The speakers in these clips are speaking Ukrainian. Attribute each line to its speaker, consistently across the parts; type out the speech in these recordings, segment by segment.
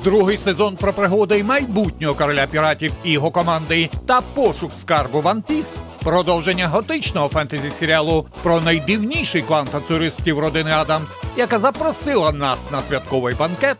Speaker 1: Другий сезон про пригоди майбутнього короля піратів і його команди та пошук скарбу One Piece – продовження готичного фентезі-серіалу про найдивніший клан танцюристів родини Адамс, яка запросила нас на святковий банкет.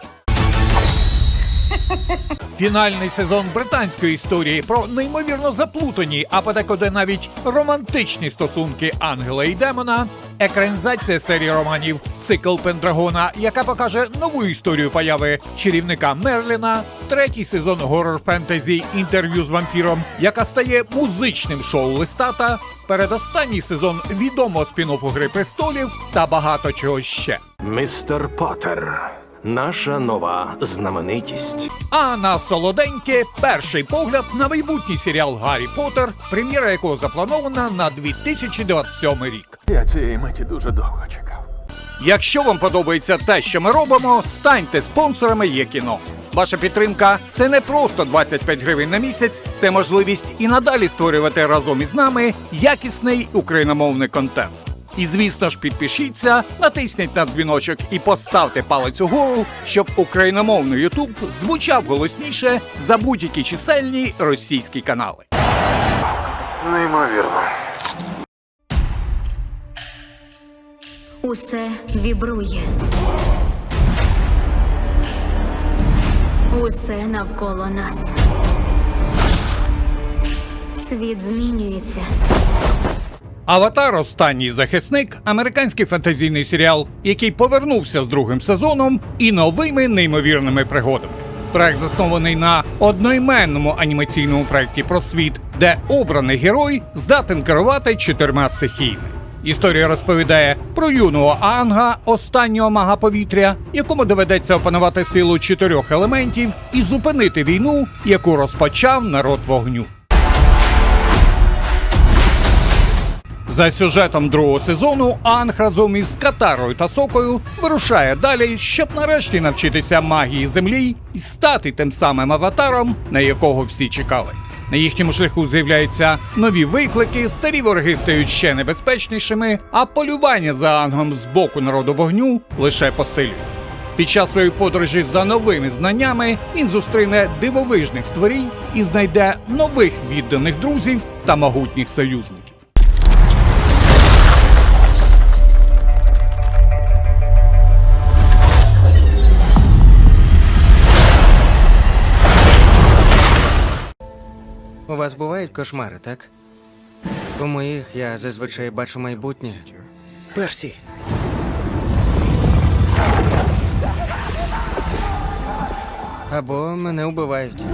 Speaker 1: Фінальний сезон британської історії про неймовірно заплутані, а подекуди навіть романтичні стосунки ангела і демона. Екранізація серії романів «Цикл Пендрагона», яка покаже нову історію появи чарівника Мерліна. Третій сезон горор-фентезі «Інтерв'ю з вампіром», яка стає музичним шоу Листата. Передостанній сезон відомого спін-оффу «Гри престолів» та багато чого ще.
Speaker 2: Містер Поттер. Наша нова знаменитість.
Speaker 1: А на солоденьке перший погляд на майбутній серіал «Гаррі Поттер», прем'єра якого запланована на 2027 рік.
Speaker 3: Я цієї миті дуже довго чекав.
Speaker 1: Якщо вам подобається те, що ми робимо, станьте спонсорами Є-кіно. Ваша підтримка – це не просто 25 гривень на місяць, це можливість і надалі створювати разом із нами якісний україномовний контент. І, звісно ж, підпишіться, натисніть на дзвіночок і поставте палець угору, щоб україномовний Ютуб звучав голосніше за будь-які чисельні російські канали.
Speaker 3: Неймовірно.
Speaker 4: Усе вібрує. Усе навколо нас. Світ змінюється.
Speaker 1: «Аватар. Останній захисник» – американський фентезійний серіал, який повернувся з другим сезоном і новими неймовірними пригодами. Проект заснований на одноіменному анімаційному проєкті про світ, де обраний герой здатен керувати 4 стихіями. Історія розповідає про юного Аанга, останнього мага повітря, якому доведеться опанувати силу 4 елементів і зупинити війну, яку розпочав народ вогню. За сюжетом другого сезону Аанг разом із Катарою та Сокою вирушає далі, щоб нарешті навчитися магії землі і стати тим самим аватаром, на якого всі чекали. На їхньому шляху з'являються нові виклики, старі вороги стають ще небезпечнішими, а полювання за Аангом з боку народу вогню лише посилюється. Під час своєї подорожі за новими знаннями він зустріне дивовижних створінь і знайде нових відданих друзів та могутніх союзників.
Speaker 5: У вас бувають кошмари, так? У моїх я зазвичай бачу майбутнє.
Speaker 2: Персі.
Speaker 5: Або мене вбивають.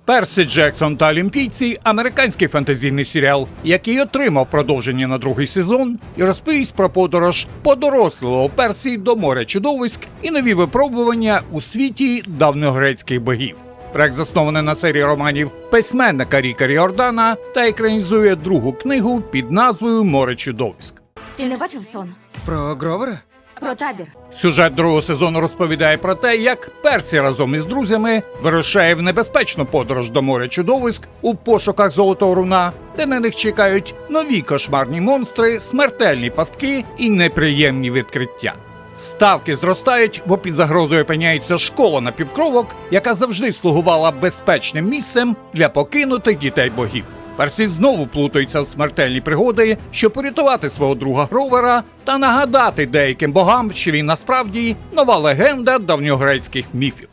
Speaker 1: «Персі Джексон та Олімпійці» – американський фентезійний серіал, який отримав продовження на другий сезон і розповість про подорож подорослого Персі до моря чудовиськ і нові випробування у світі давньогрецьких богів. Проект заснований на серії романів письменника Ріка Ріордана та екранізує другу книгу під назвою «Море чудовиськ».
Speaker 6: Ти не бачив сон?
Speaker 5: Про Гровера?
Speaker 6: Про табір.
Speaker 1: Сюжет другого сезону розповідає про те, як Персі разом із друзями вирушає в небезпечну подорож до моря чудовиськ у пошуках золотого руна, де на них чекають нові кошмарні монстри, смертельні пастки і неприємні відкриття. Ставки зростають, бо під загрозою опиняється школа напівкровок, яка завжди слугувала безпечним місцем для покинутих дітей богів. Персі знову плутаються в смертельні пригоди, щоб порятувати свого друга Гровера та нагадати деяким богам, що він насправді нова легенда давньогрецьких міфів.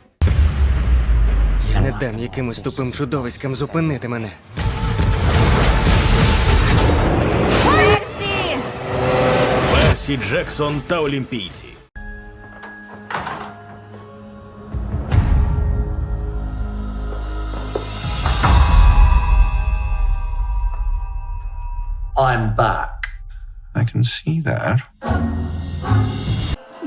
Speaker 5: Я не дам якимось тупим чудовиськам зупинити мене.
Speaker 6: Персі!
Speaker 2: Персі Джексон та Олімпійці.
Speaker 7: I'm back.
Speaker 3: I can see that.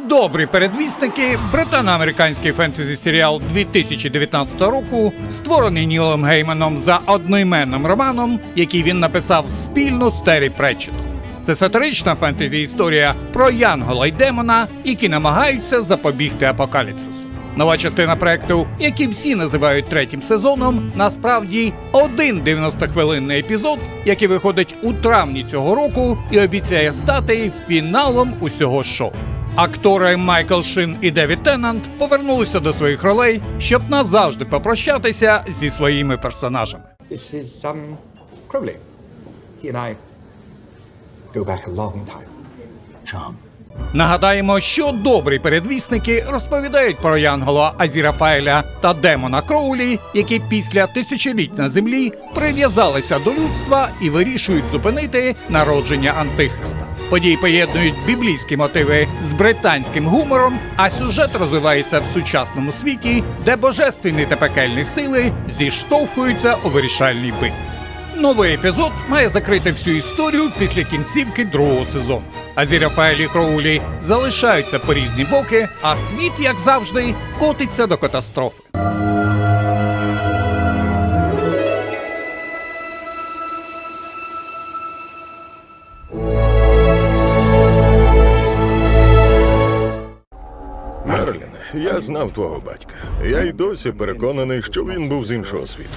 Speaker 1: Добрі передвісники – британо-американський фентезі-серіал 2019 року, створений Нілом Гейманом за одноіменним романом, який він написав спільно з Террі Претчетом. Це сатирична фентезі-історія про янгола й демона, які намагаються запобігти апокаліпсису. Нова частина проекту, який всі називають третім сезоном, насправді один 90-хвилинний епізод, який виходить у травні цього року і обіцяє стати фіналом усього шоу. Актори Майкл Шин і Девід Теннант повернулися до своїх ролей, щоб назавжди попрощатися зі своїми персонажами.
Speaker 7: This is Crowley. He and I go back a long time. Charm.
Speaker 1: Нагадаємо, що добрі передвісники розповідають про Янгола Азірафаеля та демона Кроулі, які після тисячоліть на землі прив'язалися до людства і вирішують зупинити народження Антихриста. Події поєднують біблійські мотиви з британським гумором, а сюжет розвивається в сучасному світі, де божественні та пекельні сили зіштовхуються у вирішальній битві. Новий епізод має закрити всю історію після кінцівки другого сезону. Азірафаель і Кроулі залишаються по різні боки, а світ, як завжди, котиться до катастрофи.
Speaker 8: Мерлін, я знав твого батька. Я й досі переконаний, що він був з іншого світу.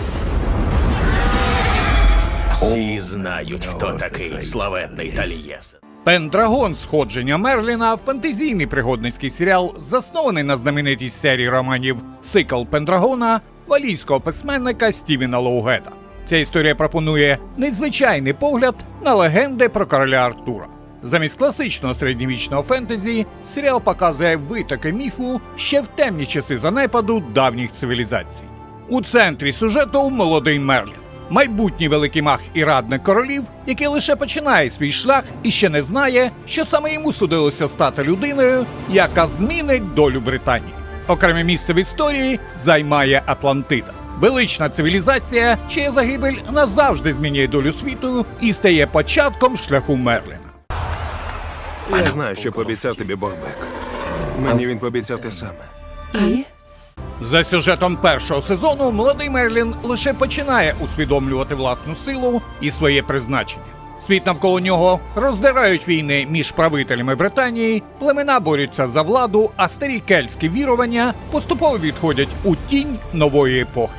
Speaker 2: Всі знають, хто такий славетний Талієсен.
Speaker 1: Пендрагон «Сходження Мерліна» – фентезійний пригодницький серіал, заснований на знаменитій серії романів «Цикл Пендрагона» валійського письменника Стівена Лоугета. Ця історія пропонує незвичайний погляд на легенди про короля Артура. Замість класичного середньовічного фентезі серіал показує витоки міфу ще в темні часи занепаду давніх цивілізацій. У центрі сюжету молодий Мерлін. Майбутній великий маг і радник королів, який лише починає свій шлях і ще не знає, що саме йому судилося стати людиною, яка змінить долю Британії. Окреме місце в історії займає Атлантида. Велична цивілізація, чия загибель назавжди змінює долю світу і стає початком шляху Мерліна.
Speaker 3: Я знаю, що пообіцяв тобі Богбек. Мені він пообіцяв те саме.
Speaker 9: І?
Speaker 1: За сюжетом першого сезону молодий Мерлін лише починає усвідомлювати власну силу і своє призначення. Світ навколо нього роздирають війни між правителями Британії, племена борються за владу, а старі кельтські вірування поступово відходять у тінь нової епохи.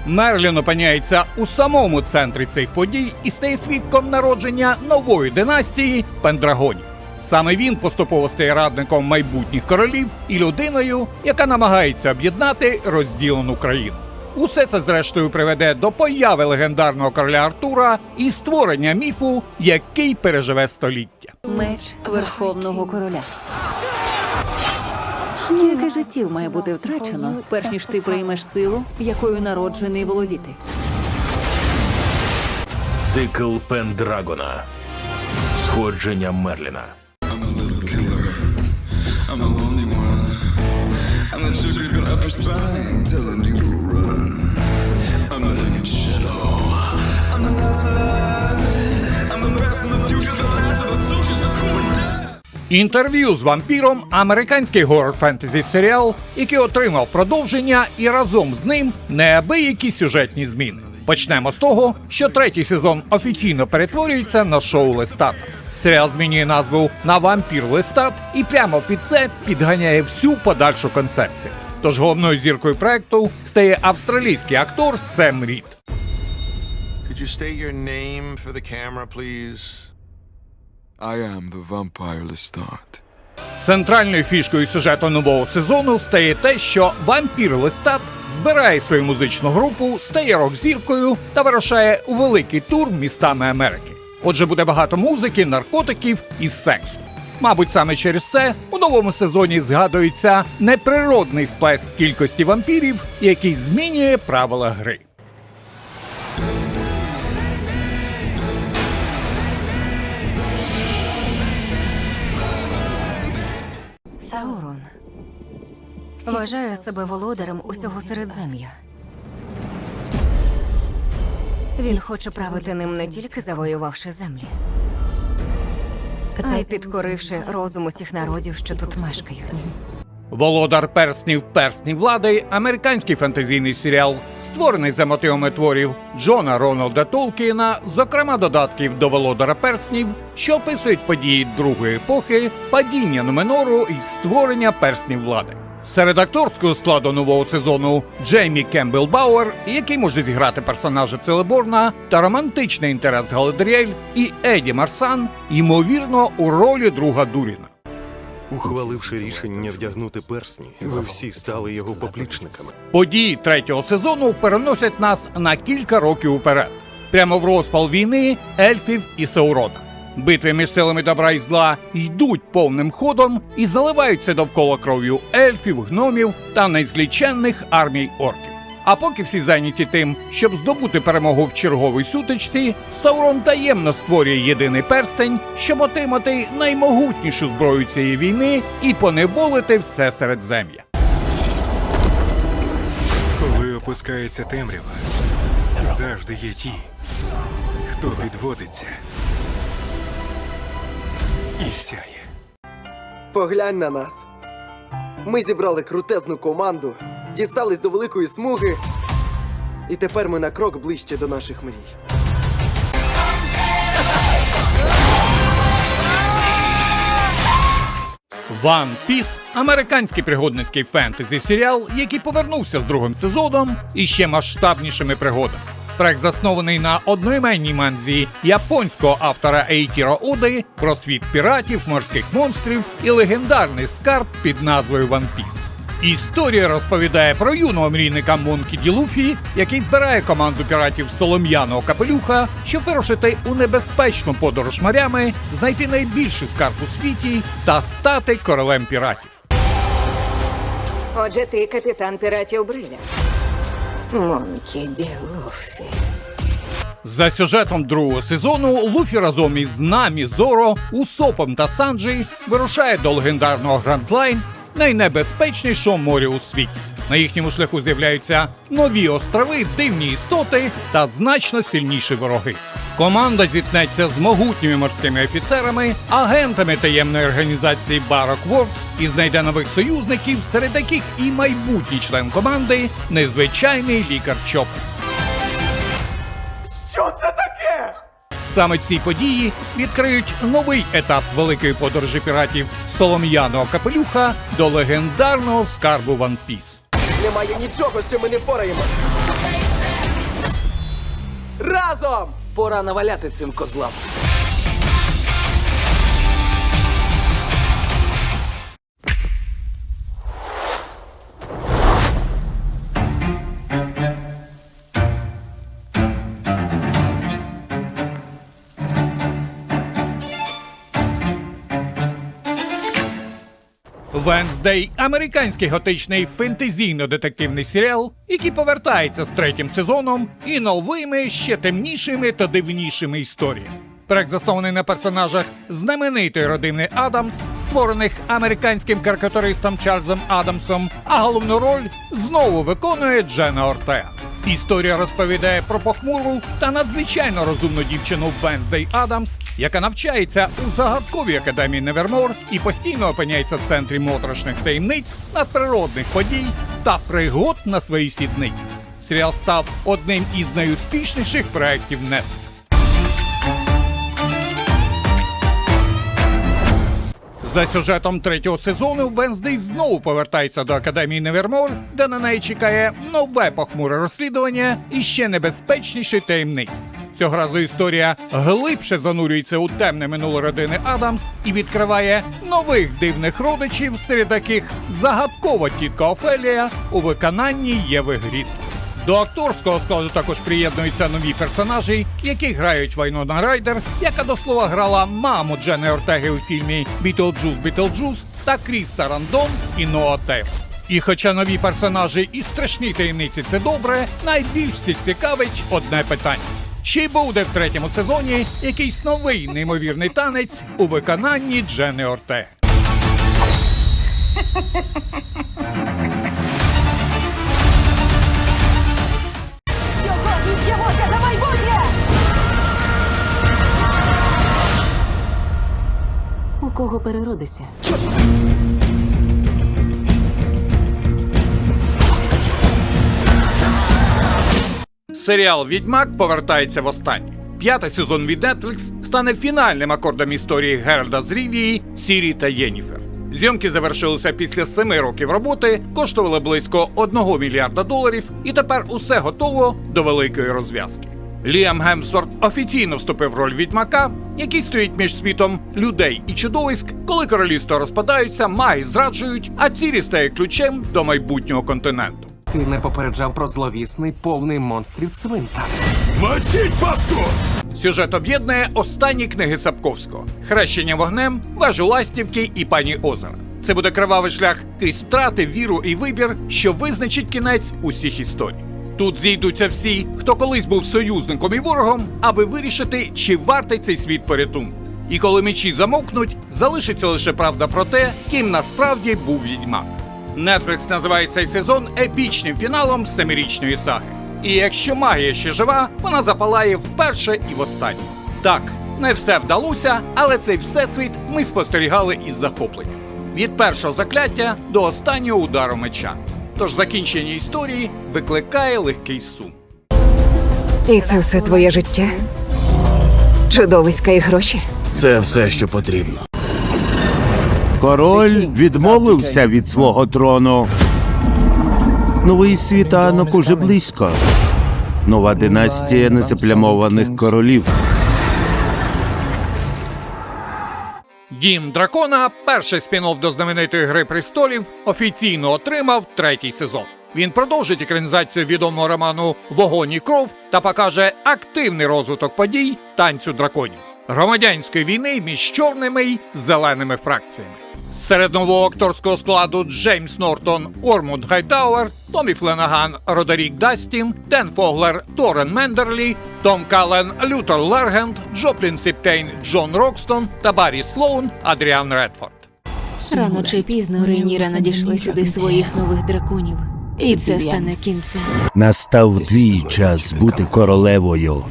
Speaker 1: Мерлін опиняється у самому центрі цих подій і стає свідком народження нової династії Пендрагонів. Саме він поступово стає радником майбутніх королів і людиною, яка намагається об'єднати розділену країну. Усе це, зрештою, приведе до появи легендарного короля Артура і створення міфу, який переживе століття.
Speaker 9: Меч Верховного Короля. Скільки життів має бути втрачено, перш ніж ти приймеш силу, якою народжений володіти?
Speaker 2: Цикл Пендрагона. Сходження Мерліна.
Speaker 10: I'm the lonely one. I'm the sugar gonna up your spine, telling you to run. I'm the hanging shadow. I'm the last alive. I'm the best in the future, the last of the soldiers of who would die.
Speaker 1: Інтерв'ю з вампіром – американський горор-фентезі серіал, який отримав продовження і разом з ним неабиякі сюжетні зміни. Почнемо з того, що третій сезон офіційно перетворюється на шоу Лестата. Серіал змінює назву на «Вампір Лестат» і прямо під це підганяє всю подальшу концепцію. Тож головною зіркою проекту стає австралійський актор Сем Рід.
Speaker 3: Could you state your name for the camera, please? I am the vampire Lestat.
Speaker 1: Центральною фішкою сюжету нового сезону стає те, що вампір Лестат збирає свою музичну групу, стає рок-зіркою та вирушає у великий тур містами Америки. Отже, буде багато музики, наркотиків і сексу. Мабуть, саме через це у новому сезоні згадується неприродний сплеск кількості вампірів, який змінює правила гри.
Speaker 11: Саурон вважає себе володарем усього Середзем'я. Він хоче правити ним не тільки завоювавши землі, а й підкоривши розум усіх народів, що тут мешкають.
Speaker 1: «Володар перснів. Персні влади» – американський фентезійний серіал, створений за мотивами творів Джона Рональда Толкіна, зокрема додатків до «Володара перснів», що описують події другої епохи, падіння Нуменору і створення перснів влади. Серед акторського складу нового сезону Джеймі Кембл Бауер, який може зіграти персонажа Целеборна, та романтичний інтерес Галадріель і Еді Марсан, ймовірно, у ролі друга Дуріна.
Speaker 8: Ухваливши рішення вдягнути персні, ви всі стали його поплічниками.
Speaker 1: Події третього сезону переносять нас на кілька років уперед. Прямо в розпал війни ельфів і Саурона. Битви між силами добра і зла йдуть повним ходом і заливаються довкола кров'ю ельфів, гномів та незліченних армій орків. А поки всі зайняті тим, щоб здобути перемогу в черговій сутичці, Саурон таємно створює єдиний перстень, щоб отримати наймогутнішу зброю цієї війни і поневолити все Середзем'я.
Speaker 10: Коли опускається темрява, завжди є ті, хто підводиться і сяє.
Speaker 12: Поглянь на нас. Ми зібрали крутезну команду, дістались до великої смуги, і тепер ми на крок ближче до наших мрій.
Speaker 1: One Piece – американський пригодницький фентезі-серіал, який повернувся з другим сезоном і ще масштабнішими пригодами. Проект заснований на одноіменній манзі японського автора Ейтіро Оди про світ піратів, морських монстрів і легендарний скарб під назвою One Piece. Історія розповідає про юного мрійника Монкі Ді Луфі, який збирає команду піратів Солом'яного Капелюха, щоб вирушити у небезпечну подорож морями, знайти найбільший скарб у світі та стати королем піратів.
Speaker 11: Отже, ти капітан піратів Бриля. Монкі Ді Луфі.
Speaker 1: За сюжетом другого сезону Луфі разом із Намі, Зоро, Усопом та Санджі вирушає до легендарного Гранд Лайн, найнебезпечнішого моря у світі. На їхньому шляху з'являються нові острови, дивні істоти та значно сильніші вороги. Команда зіткнеться з могутніми морськими офіцерами, агентами таємної організації Baroque Works і знайде нових союзників, серед яких і майбутній член команди – незвичайний лікар Чоппер.
Speaker 12: Що це таке?
Speaker 1: Саме ці події відкриють новий етап великої подорожі піратів Солом'яного Капелюха до легендарного скарбу One Piece.
Speaker 12: Немає нічого, що ми не впораємось. Разом! Пора наваляти цим козлам.
Speaker 1: Венздей – американський готичний фентезійно-детективний серіал, який повертається з третім сезоном і новими, ще темнішими та дивнішими історіями. Проект заснований на персонажах знаменитої родини Адамс, створених американським карикатуристом Чарльзом Адамсом, а головну роль знову виконує Дженна Ортега. Історія розповідає про похмуру та надзвичайно розумну дівчину Венздей Адамс, яка навчається у загадковій академії Невермор і постійно опиняється в центрі моторошних таємниць, надприродних подій та пригод на своїй сідниці. Серіал став одним із найуспішніших проєктів Netflix. За сюжетом третього сезону Венздей знову повертається до Академії Невермор, де на неї чекає нове похмуре розслідування і ще небезпечніші таємниці. Цього разу історія глибше занурюється у темне минуле родини Адамс і відкриває нових дивних родичів, серед яких загадкова тітка Офелія у виконанні Єви Грін. До акторського складу також приєднуються нові персонажі, які грають Вайнона Райдер, яка до слова грала маму Дженни Ортеги у фільмі «Бітлджус» та Кріс Сарандон і Ноа Тейл. І хоча нові персонажі і страшні таємниці – це добре, найбільш всіх цікавить одне питання. Чи буде в третьому сезоні якийсь новий неймовірний танець у виконанні Дженни Ортеги?
Speaker 6: Сьогодні б'ємося за майбутнє!
Speaker 11: У кого переродися?
Speaker 1: Серіал «Відьмак» повертається востаннє. П'ятий сезон від Netflix стане фінальним акордом історії Геральда з Рівії, Сірі та Єніфер. Зйомки завершилися після 7 років роботи, коштували близько $1 мільярда і тепер усе готово до великої розв'язки. Ліам Гемсворт офіційно вступив в роль Відьмака, який стоїть між світом людей і чудовиськ, коли королівства розпадаються, маги зраджують, а Цірі стає ключем до майбутнього континенту.
Speaker 13: Ти не попереджав про зловісний, повний монстрів цвинтар.
Speaker 2: Мочіть паску!
Speaker 1: Сюжет об'єднує останні книги Сапковського «Хрещення вогнем», «Вежу ластівки» і «Пані озера». Це буде кривавий шлях крізь втрати, віру і вибір, що визначить кінець усіх історій. Тут зійдуться всі, хто колись був союзником і ворогом, аби вирішити, чи вартий цей світ порятунку. І коли мечі замовкнуть, залишиться лише правда про те, ким насправді був відьмак. Netflix називає цей сезон епічним фіналом 7-річної саги. І якщо магія ще жива, вона запалає вперше і востаннє. Так, не все вдалося, але цей всесвіт ми спостерігали із захопленням. Від першого закляття до останнього удару меча. Тож закінчення історії викликає легкий сум.
Speaker 11: І це все твоє життя? Чудовиська і гроші?
Speaker 2: Це все, що потрібно.
Speaker 14: Король відмовився від свого трону. Новий світанок уже близько. Нова династія незаплямованих королів.
Speaker 1: «Дім дракона», перший спін-офф до знаменитої «Гри престолів», офіційно отримав 3-й сезон. Він продовжить екранізацію відомого роману «Вогонь і кров» та покаже активний розвиток подій «Танцю драконів» – громадянської війни між чорними й зеленими фракціями. Серед нового акторського складу Джеймс Нортон, Ормунд Гайтауер, Томі Фленаган, Родерік Дастін, Ден Фоглер, Торен Мендерлі, Том Каллен, Лютер Лергенд, Джоплін Сіптейн, Джон Рокстон та Баррі Слоун, Адріан Редфорд.
Speaker 9: Рано чи пізно Рейніра надійшли сюди своїх нових драконів. І це стане кінцем.
Speaker 14: Настав твій час бути королевою.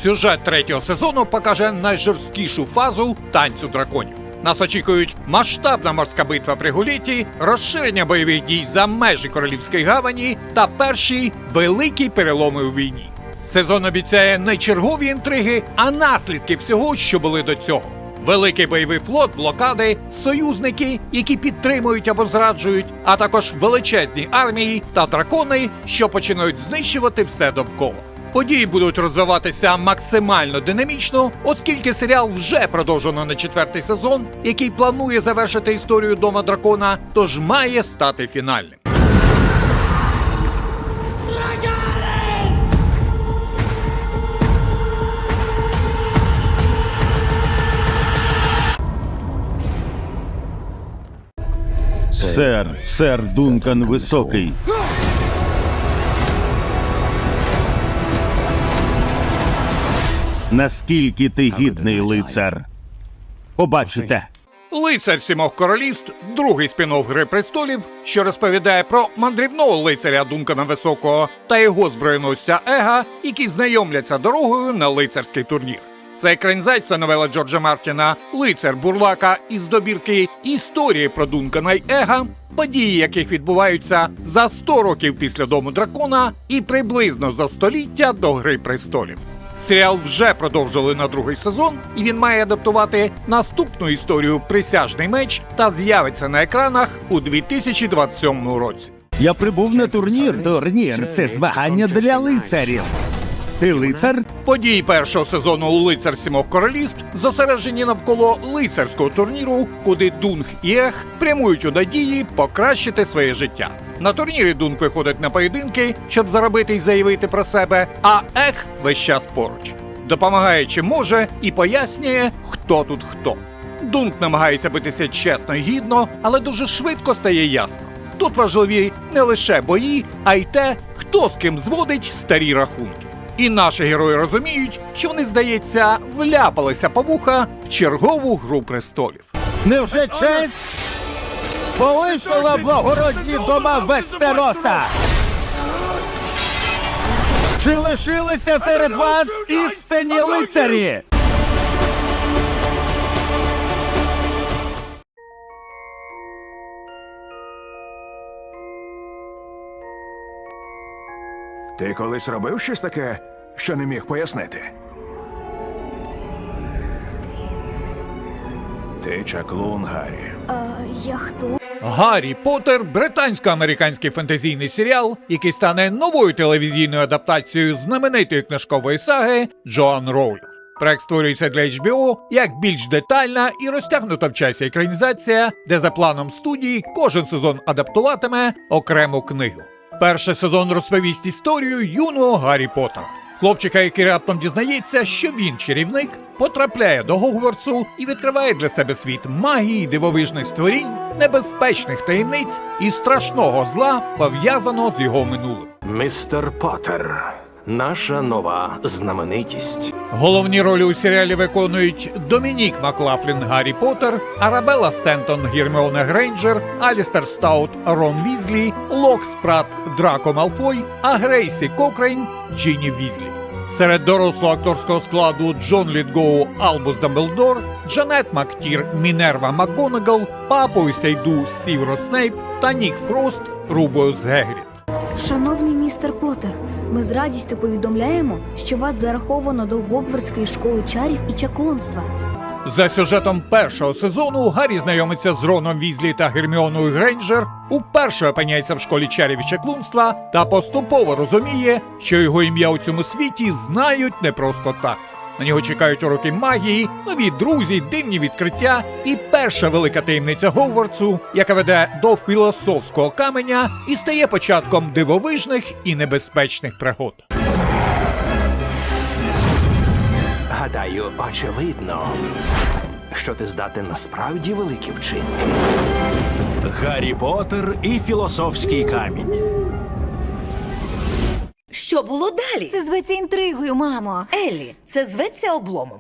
Speaker 1: Сюжет 3-го сезону покаже найжорсткішу фазу «Танцю драконів». Нас очікують масштабна морська битва при Гуліті, розширення бойових дій за межі Королівської гавані та перші великі переломи у війні. Сезон обіцяє не чергові інтриги, а наслідки всього, що були до цього. Великий бойовий флот, блокади, союзники, які підтримують або зраджують, а також величезні армії та дракони, що починають знищувати все довкола. Події будуть розвиватися максимально динамічно, оскільки серіал вже продовжено на 4-й сезон, який планує завершити історію Дома дракона, тож має стати фінальним.
Speaker 14: Сер Дункан Високий. Наскільки ти гідний лицар? Побачите.
Speaker 1: «Лицар сімох королівств» – другий спін-офф «Гри престолів», що розповідає про мандрівного лицаря Дункана Високого та його зброєносця Ега, які знайомляться дорогою на лицарський турнір. Це екранізація новели Джорджа Мартіна «Лицар Бурлака» із добірки «Історії про Дункана й Ега», події яких відбуваються за 100 років після Дому дракона і приблизно за століття до «Гри престолів». Серіал вже продовжили на 2-й сезон, і він має адаптувати наступну історію «Присяжний меч» та з'явиться на екранах у 2027 році.
Speaker 14: Я прибув на турнір. Турнір – це змагання для лицарів. Ти лицар?
Speaker 1: Події першого сезону «Лицар сімох королівств» зосереджені навколо лицарського турніру, куди Дунк і Ег прямують у надії покращити своє життя. На турнірі Дунк виходить на поєдинки, щоб заробити й заявити про себе, а Ег весь час поруч. Допомагає чим може і пояснює, хто тут хто. Дунк намагається битися чесно й гідно, але дуже швидко стає ясно. Тут важливі не лише бої, а й те, хто з ким зводить старі рахунки. І наші герої розуміють, що вони, здається, вляпалися по вуха в чергову «Гру престолів».
Speaker 14: Невже честь полишила благородні дома Вестероса? Чи лишилися серед вас істинні лицарі?
Speaker 2: Ти колись робив щось таке, що не міг пояснити? Ти чаклун, Гаррі.
Speaker 4: Я хто?
Speaker 1: «Гаррі Поттер» – британсько-американський фентезійний серіал, який стане новою телевізійною адаптацією знаменитої книжкової саги Джоан Роулінг. Проект створюється для HBO як більш детальна і розтягнута в часі екранізація, де за планом студії кожен сезон адаптуватиме окрему книгу. Перший сезон розповість історію юного Гаррі Поттера. Хлопчика, який раптом дізнається, що він чарівник, потрапляє до Гогвартсу і відкриває для себе світ магії, дивовижних створінь, небезпечних таємниць і страшного зла, пов'язаного з його минулим.
Speaker 2: Містер Поттер. Наша нова знаменитість.
Speaker 1: Головні ролі у серіалі виконують Домінік Маклафлін Гаррі Поттер, Арабелла Стентон Герміона Грейнджер, Алістер Стаут Рон Візлі, Лок Спрат Драко Малфой, а Грейсі Кокрейн Джині Візлі. Серед дорослого акторського складу Джон Літгоу Албус Дамблдор, Джанет Мактір Мінерва МакГонагал, Папою Сейду Сіверус Снейп та Нік Фрост Рубеус Гегрід.
Speaker 15: Шановний містер Поттер, ми з радістю повідомляємо, що вас зараховано до Гогвартської школи чарів і чаклунства.
Speaker 1: За сюжетом першого сезону Гаррі знайомиться з Роном Візлі та Герміоною Грейнджер, уперше опиняється в школі чарів і чаклунства та поступово розуміє, що його ім'я у цьому світі знають не просто так. На нього чекають уроки магії, нові друзі, дивні відкриття і перша велика таємниця Гогвартсу, яка веде до філософського каменя і стає початком дивовижних і небезпечних пригод.
Speaker 2: Гадаю, очевидно, що ти здатен на справді великі вчинки. Гаррі Поттер і філософський камінь.
Speaker 6: Що було далі?
Speaker 15: Це зветься інтригою, мамо.
Speaker 6: Еллі, це зветься обломом.